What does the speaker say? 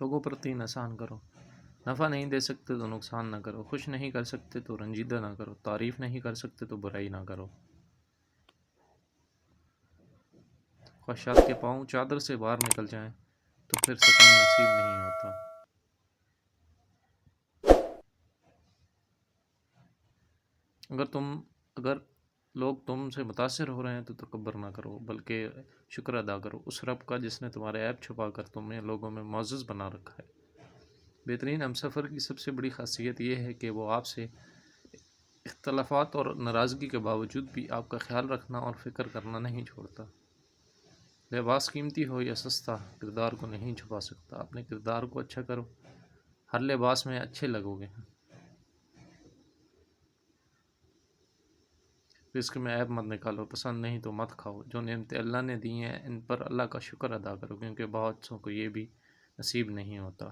لوگوں پر تین احسان کرو: نفع نہیں دے سکتے تو نقصان نہ کرو، خوش نہیں کر سکتے تو رنجیدہ نہ کرو، تعریف نہیں کر سکتے تو برائی نہ کرو۔ خواہشات کے پاؤں چادر سے باہر نکل جائیں تو پھر سکون نصیب نہیں ہوتا۔ اگر لوگ تم سے متاثر ہو رہے ہیں تو تکبر نہ کرو، بلکہ شکر ادا کرو اس رب کا جس نے تمہارے عیب چھپا کر تمہیں لوگوں میں معزز بنا رکھا ہے۔ بہترین ہمسفر کی سب سے بڑی خاصیت یہ ہے کہ وہ آپ سے اختلافات اور ناراضگی کے باوجود بھی آپ کا خیال رکھنا اور فکر کرنا نہیں چھوڑتا۔ لباس قیمتی ہو یا سستا، کردار کو نہیں چھپا سکتا۔ اپنے کردار کو اچھا کرو، ہر لباس میں اچھے لگو گے۔ رزق میں عیب مت نکالو، پسند نہیں تو مت کھاؤ۔ جو نعمتیں اللہ نے دی ہیں ان پر اللہ کا شکر ادا کرو، کیونکہ بہت سو کو یہ بھی نصیب نہیں ہوتا۔